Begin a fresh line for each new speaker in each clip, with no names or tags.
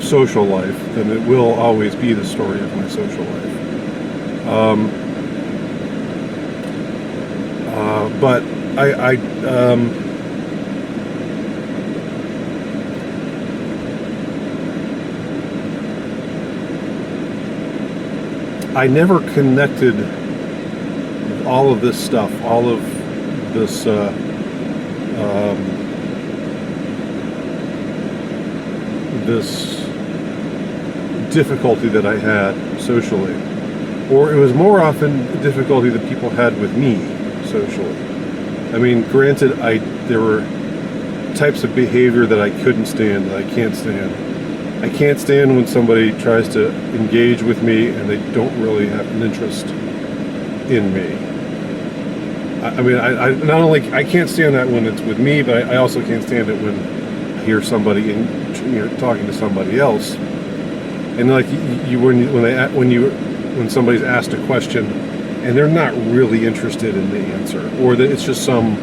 social life, then it will always be the story of my social life. But I never connected all of this stuff, all of this this difficulty that I had socially, or it was more often the difficulty that people had with me socially. I mean, granted, there were types of behavior that I couldn't stand, that I can't stand. I can't stand when somebody tries to engage with me and they don't really have an interest in me. I mean, I not only I can't stand that when it's with me, but I also can't stand it when I hear somebody talking to somebody else, and like when somebody's asked a question and they're not really interested in the answer, or that it's just some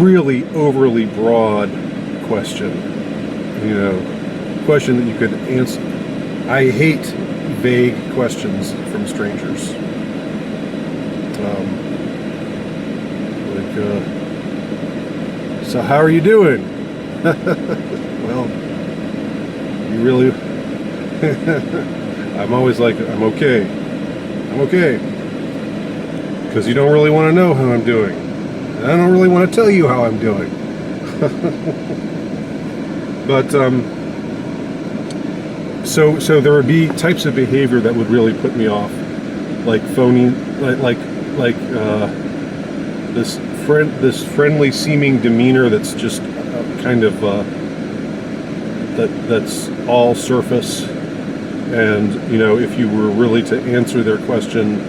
really overly broad question, question that you could answer. I hate vague questions from strangers. So how are you doing? Well, you really... I'm always like, I'm okay. Because you don't really want to know how I'm doing. And I don't really want to tell you how I'm doing. But, so there would be types of behavior that would really put me off. Like phony, this friendly seeming demeanor that's just kind of that's all surface, and if you were really to answer their question,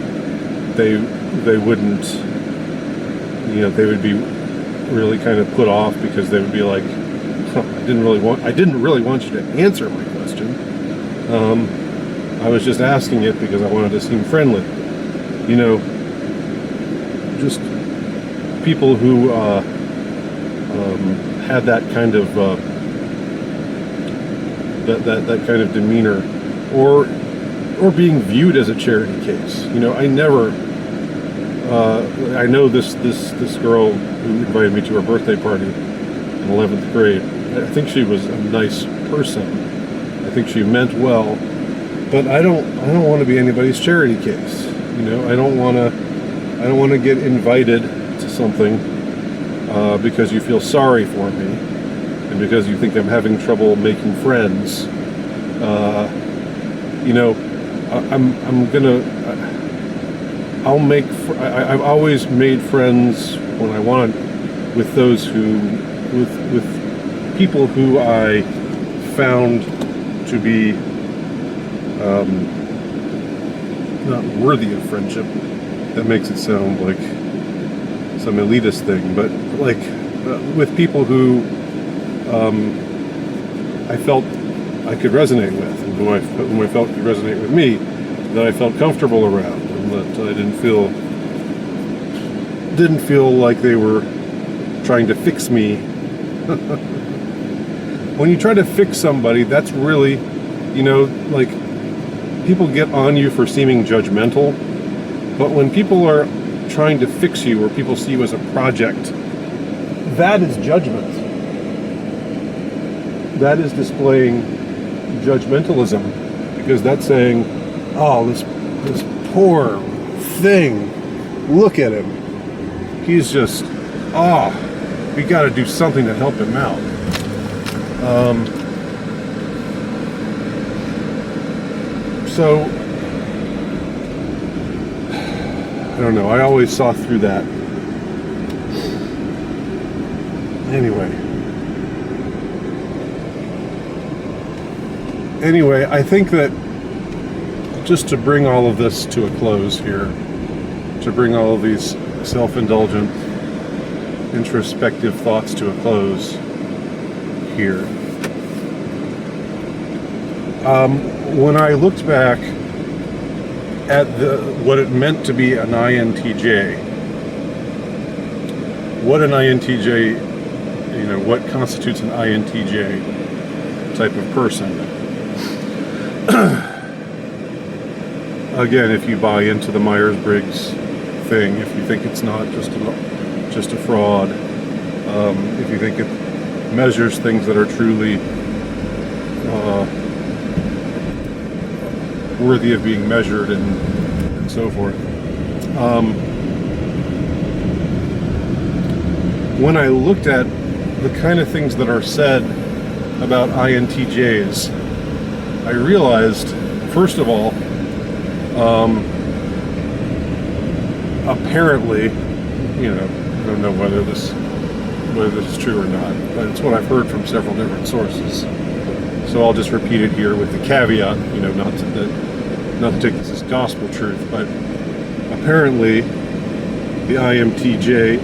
they wouldn't, they would be really kind of put off, because they would be like, I didn't really want you to answer my question. I was just asking it because I wanted to seem friendly. Just people who had that kind of that kind of demeanor, or being viewed as a charity case. I never. I know this girl who invited me to her birthday party in 11th grade. I think she was a nice person. I think she meant well, but I don't want to be anybody's charity case. I don't want to get invited to something because you feel sorry for me, and because you think I'm having trouble making friends. I've always made friends when I want with those with people who I found to be not worthy of friendship. That makes it sound like some elitist thing, but with people who I felt I could resonate with, and whom I felt could resonate with me, that I felt comfortable around, and that I didn't feel like they were trying to fix me. When you try to fix somebody, that's really, people get on you for seeming judgmental, but when people are trying to fix you, or people see you as a project, that is judgment. That is displaying judgmentalism, because that's saying, oh, this poor thing, look at him. He's just, we got to do something to help him out. So, I don't know, I always saw through that. Anyway, I think that just to bring all of this to a close here, to bring all of these self-indulgent, introspective thoughts to a close here, when I looked back at what it meant to be an INTJ, what constitutes an INTJ type of person, Again, if you buy into the Myers-Briggs thing, if you think it's not just a fraud, if you think it measures things that are truly worthy of being measured and so forth. When I looked at the kind of things that are said about INTJs, I realized, first of all, apparently, I don't know whether this is true or not, but it's what I've heard from several different sources. So I'll just repeat it here with the caveat, not to take this as gospel truth, but apparently the INTJ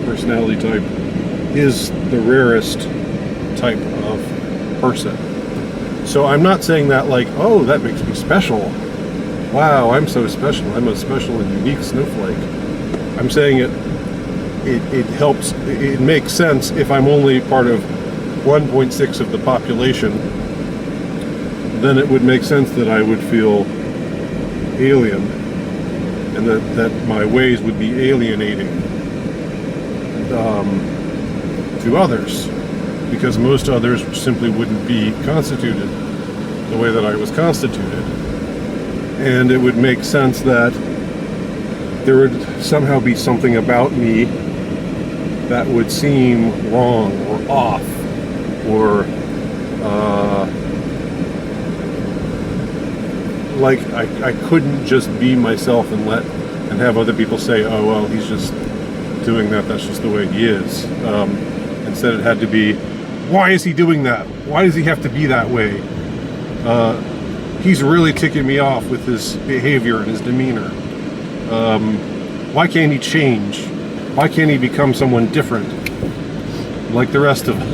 personality type is the rarest type of person. So I'm not saying that like, oh, that makes me special. Wow, I'm so special. I'm a special and unique snowflake. I'm saying it helps, it makes sense if I'm only part of 1.6 of the population, then it would make sense that I would feel alien, and that my ways would be alienating to others, because most others simply wouldn't be constituted the way that I was constituted. And it would make sense that there would somehow be something about me that would seem wrong or off, or like I couldn't just be myself and have other people say, oh well, he's just doing that, that's just the way he is. Instead it had to be, why is he doing that? Why does he have to be that way? He's really ticking me off with his behavior and his demeanor. Why can't he change? Why can't he become someone different like the rest of us?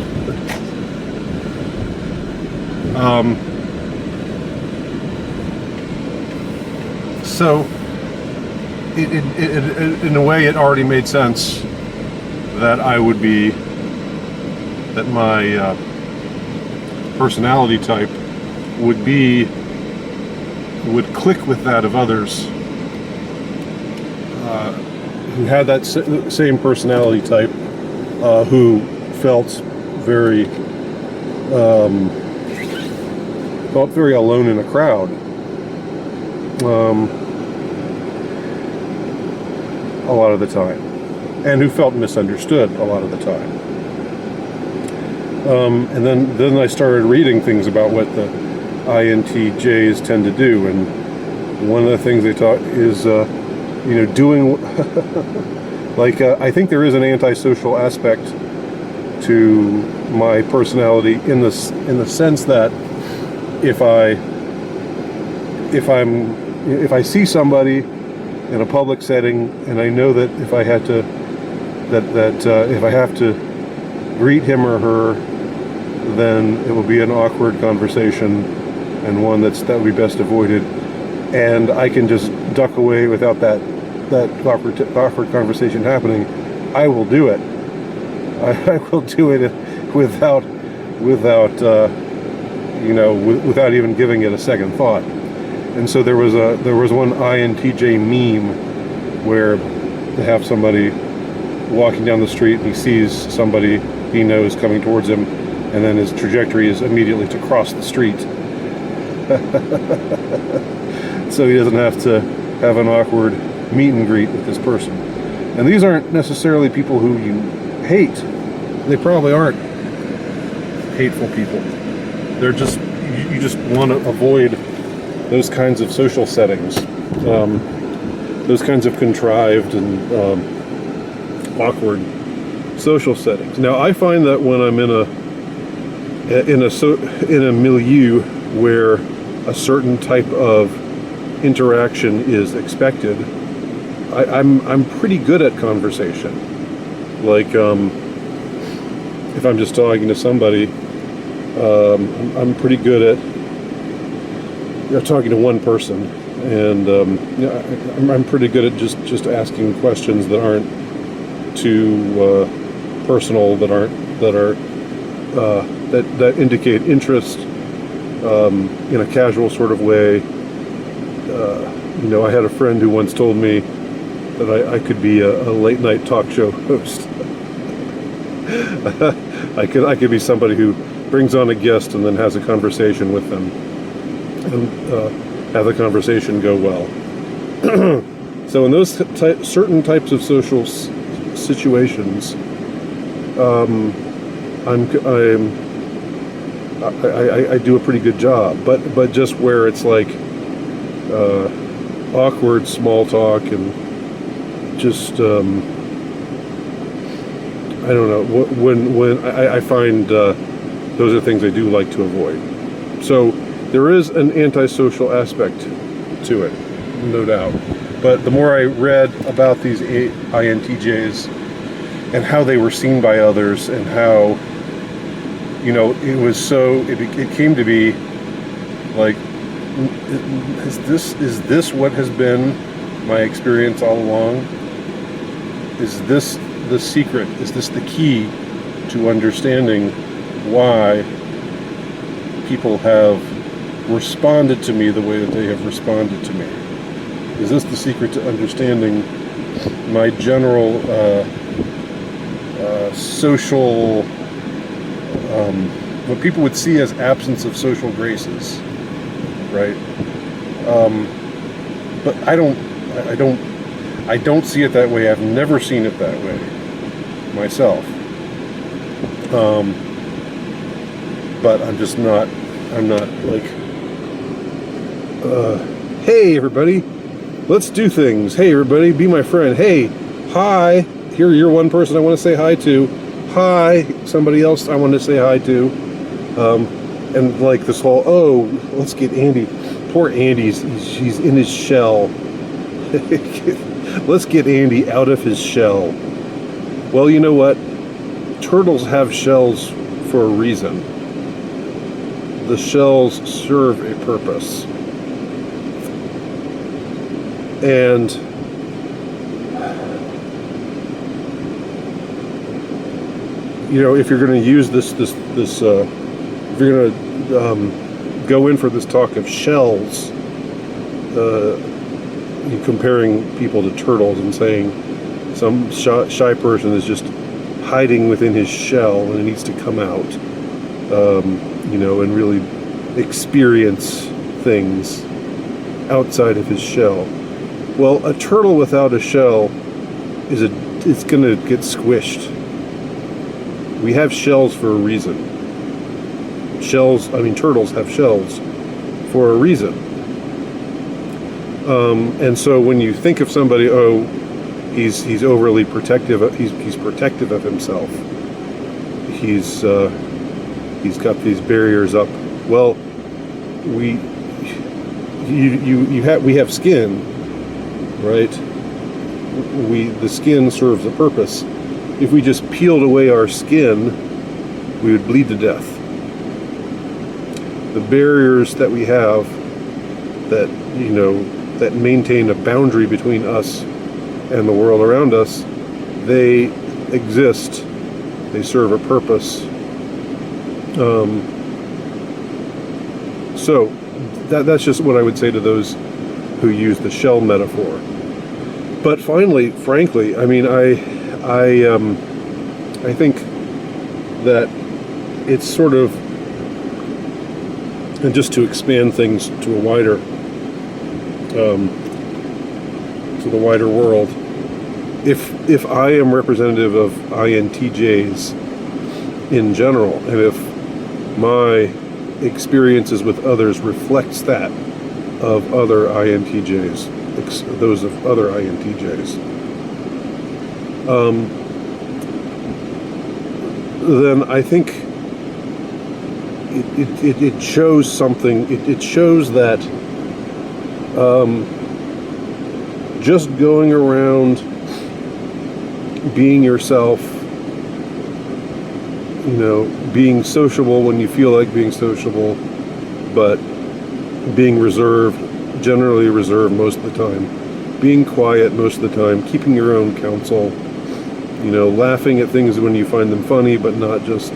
So, in a way, it already made sense that that my personality type would click with that of others who had that same personality type, who felt very alone in a crowd. A lot of the time, and who felt misunderstood a lot of the time. And then I started reading things about what the INTJs tend to do, and one of the things they taught is, doing like I think there is an antisocial aspect to my personality in the sense that if I see somebody in a public setting, and I know that if I had to, if I have to greet him or her, then it will be an awkward conversation, and one that would be best avoided. And I can just duck away without that awkward conversation happening. I will do it. I will do it without even giving it a second thought. And so there was one INTJ meme where they have somebody walking down the street and he sees somebody he knows coming towards him, and then his trajectory is immediately to cross the street. So he doesn't have to have an awkward meet and greet with this person. And these aren't necessarily people who you hate. They probably aren't hateful people. They're just, you just want to avoid those kinds of social settings, those kinds of contrived and awkward social settings. Now, I find that when I'm in a milieu where a certain type of interaction is expected, I'm pretty good at conversation. Like, if I'm just talking to somebody, I'm pretty good at talking to one person, and I'm pretty good at just asking questions that aren't too personal, that indicate interest, in a casual sort of way. I had a friend who once told me that I could be a late night talk show host. I could be somebody who brings on a guest and then has a conversation with them, and have the conversation go well. So in those certain types of social situations, I do a pretty good job, but just where it's like awkward small talk and just I don't know, when I find those are things I do like to avoid. So there is an antisocial aspect to it, no doubt. But the more I read about these INTJs and how they were seen by others, and how, it came to be like, is this what has been my experience all along? Is this the secret? Is this the key to understanding why people have responded to me the way that they have responded to me? Is this the secret to understanding my general social, what people would see as absence of social graces, right? But I don't see it that way. I've never seen it that way myself. But I'm not like, hey everybody, let's do things. Hey everybody, be my friend. Hey, hi, you're one person I want to say hi to. Hi, somebody else I want to say hi to. And like this whole, let's get Andy. Poor Andy, he's in his shell. Let's get Andy out of his shell. Well, you know what? Turtles have shells for a reason. The shells serve a purpose. And if you're going to use this, if you're going to go in for this talk of shells, comparing people to turtles and saying some shy person is just hiding within his shell and it needs to come out, and really experience things outside of his shell. Well, a turtle without a shell it's going to get squished. We have shells for a reason. Turtles have shells for a reason. And so when you think of somebody, he's overly protective. He's protective of himself. He's got these barriers up. Well, we have skin, right? The skin serves a purpose. If we just peeled away our skin, we would bleed to death. The barriers that we have that maintain a boundary between us and the world around us, they exist. They serve a purpose. So that's just what I would say to those who use the shell metaphor. But frankly, I think that it's sort of, and just to expand things to the wider world, if I am representative of INTJs in general, and if my experiences with others reflects that of other INTJs, those of other INTJs, then I think it shows something. It shows that just going around being yourself, being sociable when you feel like being sociable, but being generally reserved most of the time, being quiet most of the time, keeping your own counsel, laughing at things when you find them funny, but not just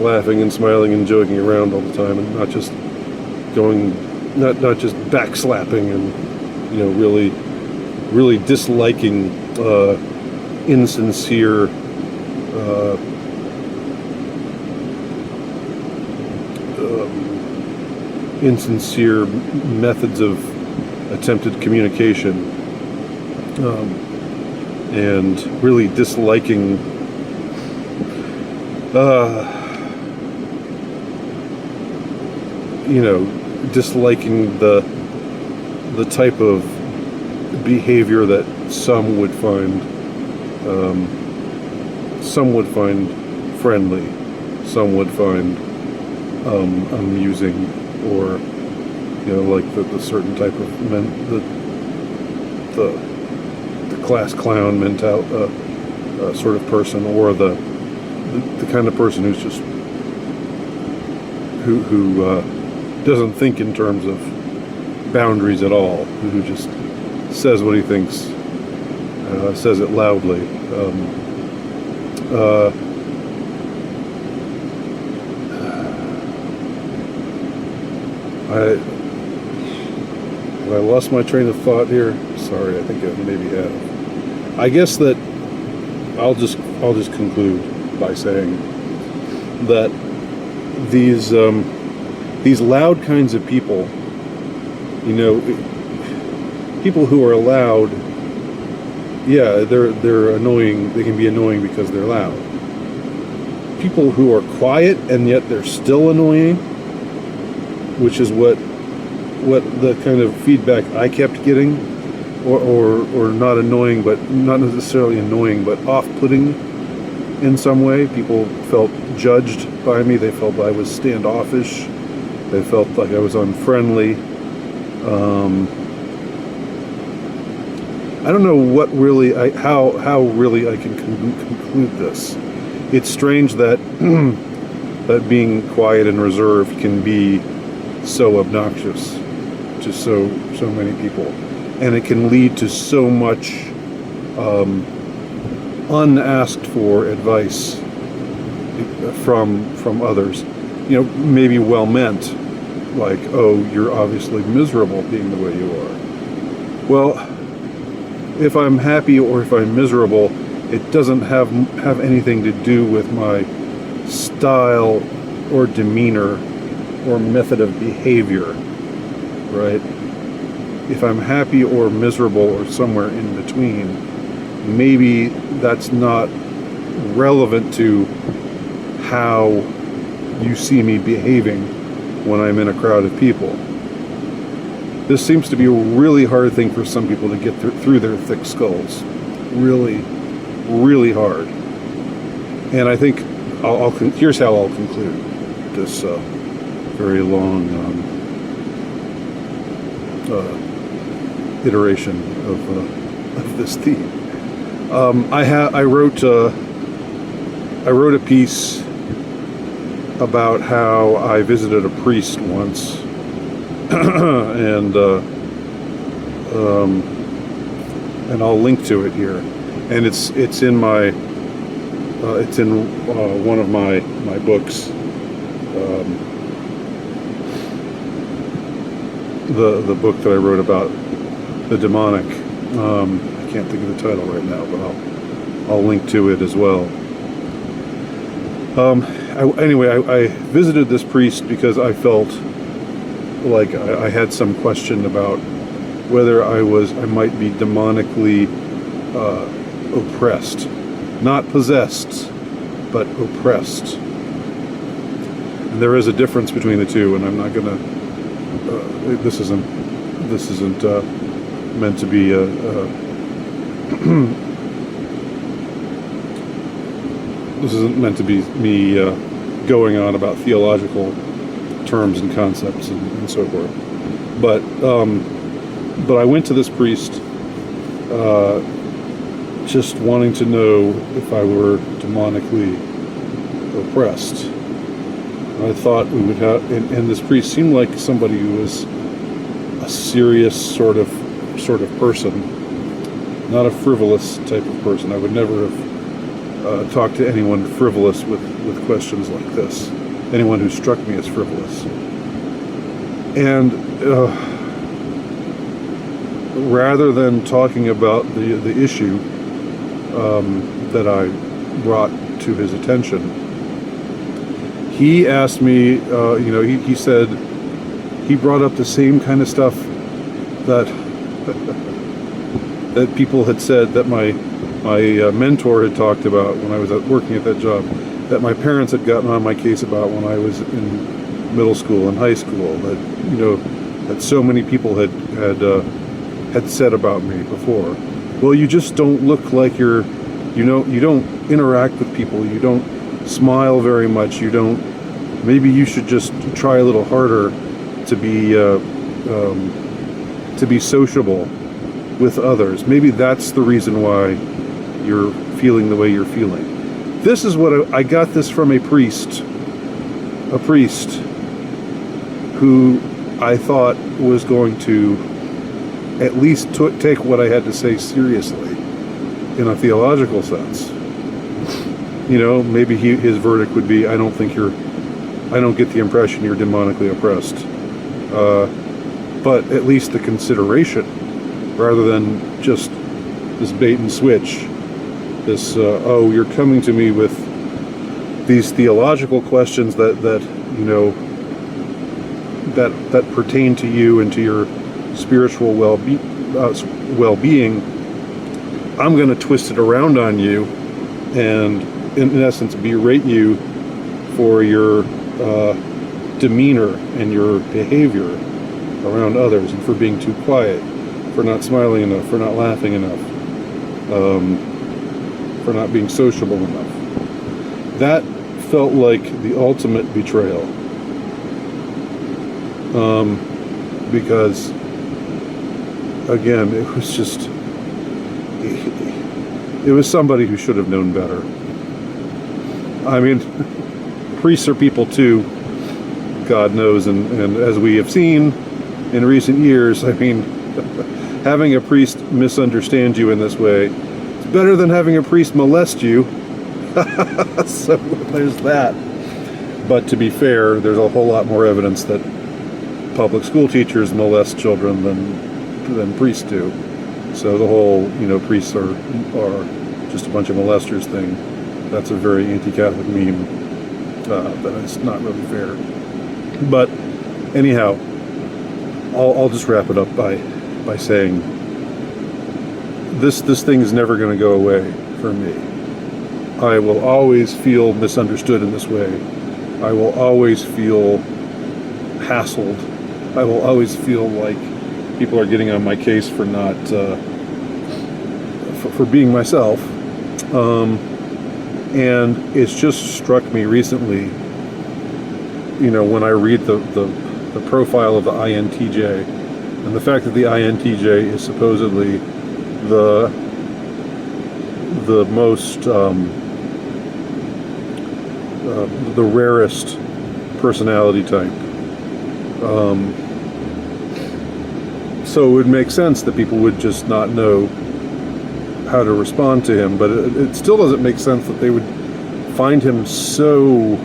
laughing and smiling and joking around all the time, and not just going, not just backslapping and, really disliking insincere insincere methods of attempted communication, and really disliking disliking the type of behavior that some would find friendly, some would find amusing, or like the certain type of the class clown sort of person, or the kind of person who's just who doesn't think in terms of boundaries at all, who just says what he thinks, says it loudly. I lost my train of thought here. Sorry, I think I maybe have. I guess that I'll just conclude by saying that these loud kinds of people, people who are loud, yeah, they're annoying. They can be annoying because they're loud. People who are quiet and yet they're still annoying, which is what the kind of feedback I kept getting, or not annoying, but not necessarily annoying, but off-putting in some way. People felt judged by me. They felt I was standoffish. They felt like I was unfriendly. I don't know what really, how really I can conclude this. It's strange that that being quiet and reserved can be so obnoxious to so many people, and it can lead to so much unasked for advice from others. Maybe well meant, like, oh, you're obviously miserable being the way you are. Well, if I'm happy or if I'm miserable, it doesn't have anything to do with my style or demeanor or method of behavior, right? If I'm happy or miserable or somewhere in between, maybe that's not relevant to how you see me behaving when I'm in a crowd of people. This seems to be a really hard thing for some people to get through their thick skulls. Really, really hard. And I think here's how I'll conclude this very long iteration of this theme. I wrote a piece about how I visited a priest once, and I'll link to it here. And it's in my one of my books. The book that I wrote about the demonic. I can't think of the title right now, but I'll link to it as well. I visited this priest because I felt like I had some question about whether I might be demonically oppressed, not possessed, but oppressed. And there is a difference between the two, and I'm not gonna. This isn't meant to be this isn't meant to be me going on about theological terms and concepts and so forth. But I went to this priest just wanting to know if I were demonically oppressed. I thought we would have, and this priest seemed like somebody who was a serious sort of person, not a frivolous type of person. I would never have talked to anyone frivolous with questions like this. Anyone who struck me as frivolous. And rather than talking about the issue that I brought to his attention, he asked me, he said, he brought up the same kind of stuff that that people had said, that my mentor had talked about when I was working at that job, that my parents had gotten on my case about when I was in middle school and high school, that so many people had said about me before. Well, you just don't look like you don't interact with people, you don't smile very much, maybe you should just try a little harder to be sociable with others. Maybe that's the reason why you're feeling the way you're feeling. This is what I got this from a priest who I thought was going to at least take what I had to say seriously in a theological sense. Maybe his verdict would be, I don't get the impression you're demonically oppressed. But at least the consideration, rather than just this bait and switch, this, you're coming to me with these theological questions that pertain to you and to your spiritual well-being. I'm going to twist it around on you and, in essence, berate you for your demeanor and your behavior around others, and for being too quiet, for not smiling enough, for not laughing enough, for not being sociable enough. That felt like the ultimate betrayal. Because, again, it was somebody who should have known better. I mean, priests are people too, God knows, and as we have seen in recent years, I mean, having a priest misunderstand you in this way, it's better than having a priest molest you. So there's that. But to be fair, there's a whole lot more evidence that public school teachers molest children than priests do. So the whole, priests are just a bunch of molesters thing, that's a very anti-Catholic meme. That is not really fair. But anyhow, I'll just wrap it up by saying this thing is never going to go away for me. I will always feel misunderstood in this way. I will always feel hassled. I will always feel like people are getting on my case for not for being myself. And it's just struck me recently, when I read the profile of the INTJ, and the fact that the INTJ is supposedly the most the rarest personality type. So it would make sense that people would just not know how to respond to him, but it still doesn't make sense that they would find him so